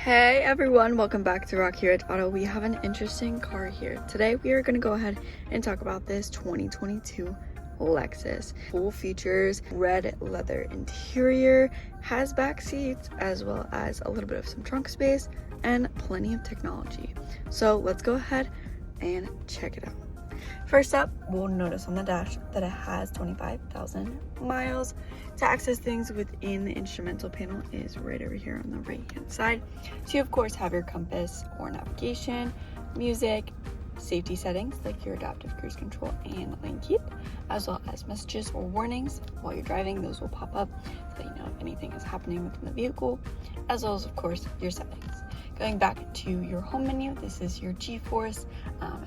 Hey everyone, welcome back to Rock Here at Auto. We have an interesting car here. Today we are going to go ahead and talk about this 2022 Lexus. Full features, red leather interior, has back seats, as well as a little bit of some trunk space and plenty of technology. So let's go ahead and check it out. First up, we'll notice on the dash that it has 25,000 miles. To access things within the instrumental panel is right over here on the right hand side. So you of course have your compass or navigation, music, safety settings like your adaptive cruise control and lane keep, as well as messages or warnings while you're driving. Those will pop up so that you know if anything is happening within the vehicle, as well as of course your settings. Going back to your home menu, this is your G-force,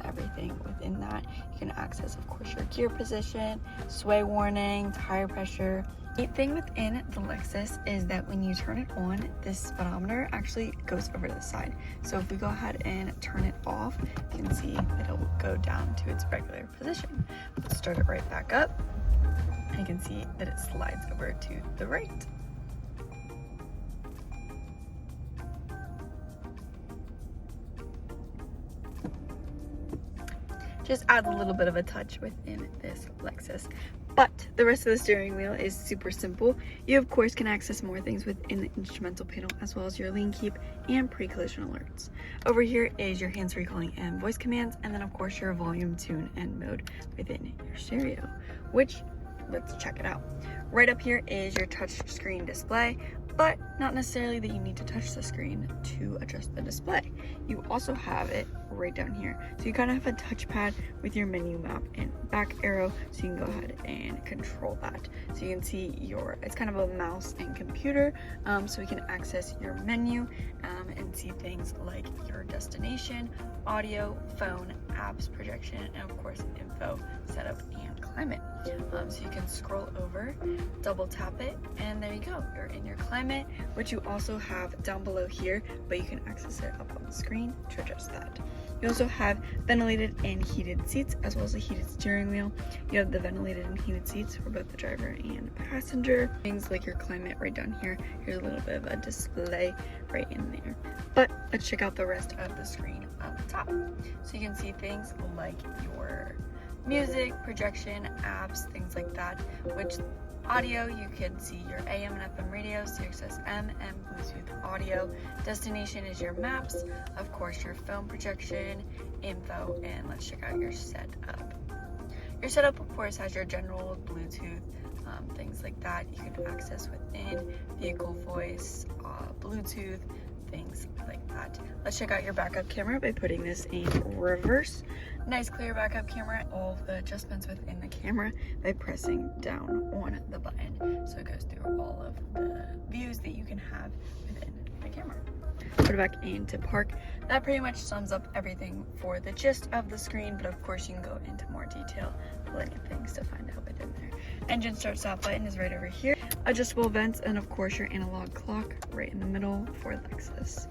everything within that. You can access, of course, your gear position, sway warning, tire pressure. Neat thing within the Lexus is that when you turn it on, this speedometer actually goes over to the side. So if we go ahead and turn it off, you can see that it will go down to its regular position. Let's start it right back up. And you can see that it slides over to the right. Just adds a little bit of a touch within this Lexus. But the rest of the steering wheel is super simple. You of course can access more things within the instrumental panel, as well as your lane keep and pre-collision alerts. Over here is your hands-free calling and voice commands, and then of course your volume, tune, and mode within your stereo, which let's check it out. Right up here is your touch screen display, but not necessarily that you need to touch the screen to adjust the display. You also have it right down here. So you kind of have a touchpad with your menu map and back arrow, so you can go ahead and control that. So you can see it's kind of a mouse and computer, so we can access your menu and see things like your destination, audio, phone, apps, projection, and of course info, setup, and climate. So you can scroll over, double tap it, and there you go. You're in your climate, which you also have down below here, but you can access it up on the screen to adjust that. You also have ventilated and heated seats, as well as a heated steering wheel. You have the ventilated and heated seats for both the driver and passenger. Things like your climate right down here. Here's a little bit of a display right in there. But let's check out the rest of the screen on the top. So you can see things like your music, projection, apps, things like that, which audio, you can see your AM and FM radio, Sirius XM, and Bluetooth audio. Destination is your maps, of course your phone projection, info, and let's check out your setup. Your setup, of course, has your general Bluetooth, things like that. You can access within vehicle voice, Bluetooth, things like that. Let's check out your backup camera by putting this in reverse. Nice clear backup camera. All of the adjustments within the camera by pressing down on the button. So it goes through all of the views that you can have within the camera. Put it back into park. That pretty much sums up everything for the gist of the screen, but of course you can go into more detail, plenty of things to find out within there. Engine start stop button is right over here. Adjustable vents, and of course your analog clock right in the middle for Lexus.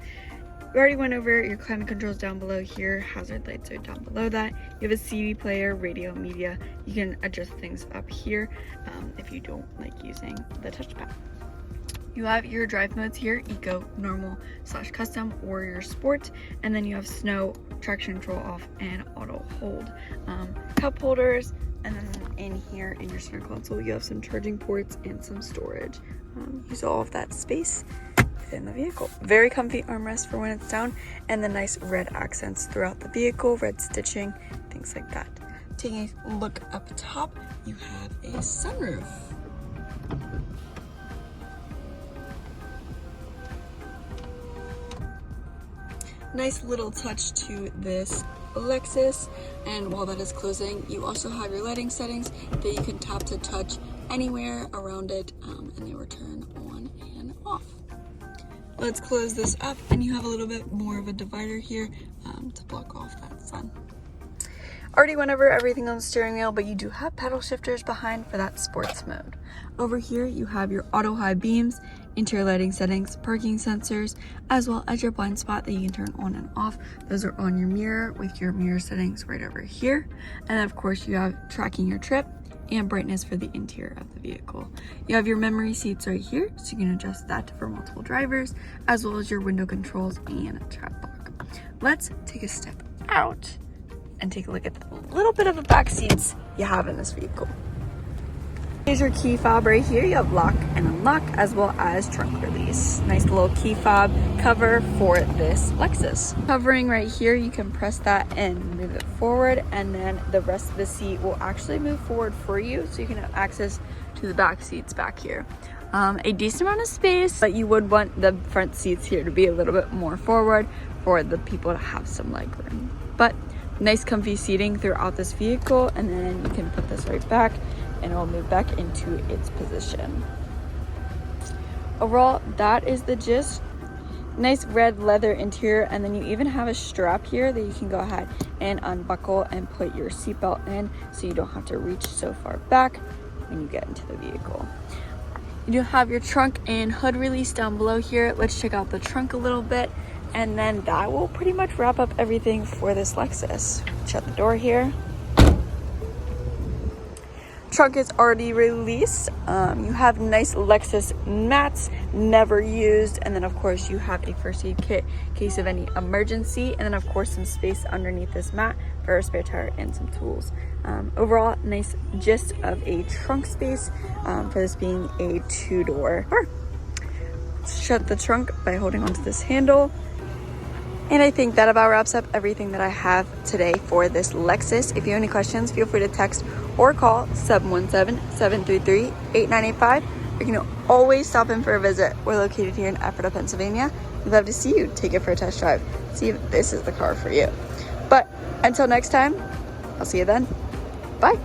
We already went over your climate controls down below here. Hazard lights are down below that. You have a CD player, radio, media. You can adjust things up here if you don't like using the touchpad. You have your drive modes here, eco, normal / custom, or your sport, and then you have snow, traction control off, and auto hold. Cup holders, and then in here in your center console you have some charging ports and some storage. Use all of that space in the vehicle. Very comfy armrest for when it's down, and the nice red accents throughout the vehicle, red stitching, things like that. Taking a look up top, you have a sunroof. Nice little touch to this Lexus, and while that is closing, you also have your lighting settings that you can tap to touch anywhere around it, and they will turn on and off. Let's close this up, and you have a little bit more of a divider here to block off that sun. Already went over everything on the steering wheel, but you do have paddle shifters behind for that sports mode. Over here you have your auto high beams, interior lighting settings, parking sensors, as well as your blind spot that you can turn on and off. Those are on your mirror with your mirror settings right over here. And of course you have tracking your trip, and brightness for the interior of the vehicle. You have your memory seats right here, so you can adjust that for multiple drivers, as well as your window controls and chat lock. Let's take a step out and take a look at the little bit of a back seats you have in this vehicle. Here's your key fob right here. You have lock and unlock, as well as trunk release. Nice little key fob cover for this Lexus. Covering right here, you can press that and move it forward, and then the rest of the seat will actually move forward for you, so you can have access to the back seats back here. A decent amount of space, but you would want the front seats here to be a little bit more forward for the people to have some leg room. But nice comfy seating throughout this vehicle, and then you can put this right back and it will move back into its position. Overall, that is the gist. Nice red leather interior, and then you even have a strap here that you can go ahead and unbuckle and put your seatbelt in, so you don't have to reach so far back when you get into the vehicle. You do have your trunk and hood release down below here. Let's check out the trunk a little bit, and then that will pretty much wrap up everything for this Lexus. Shut the door here. Trunk is already released. You have nice Lexus mats, never used, and then of course you have a first aid kit in case of any emergency, and then of course some space underneath this mat for a spare tire and some tools. Overall, nice gist of a trunk space for this being a two-door car. Shut the trunk by holding onto this handle. And I think that about wraps up everything that I have today for this Lexus. If you have any questions, feel free to text or call 717-733-8985. You can always stop in for a visit. We're located here in Ephrata, Pennsylvania. We'd love to see you. Take it for a test drive. See if this is the car for you. But until next time, I'll see you then. Bye.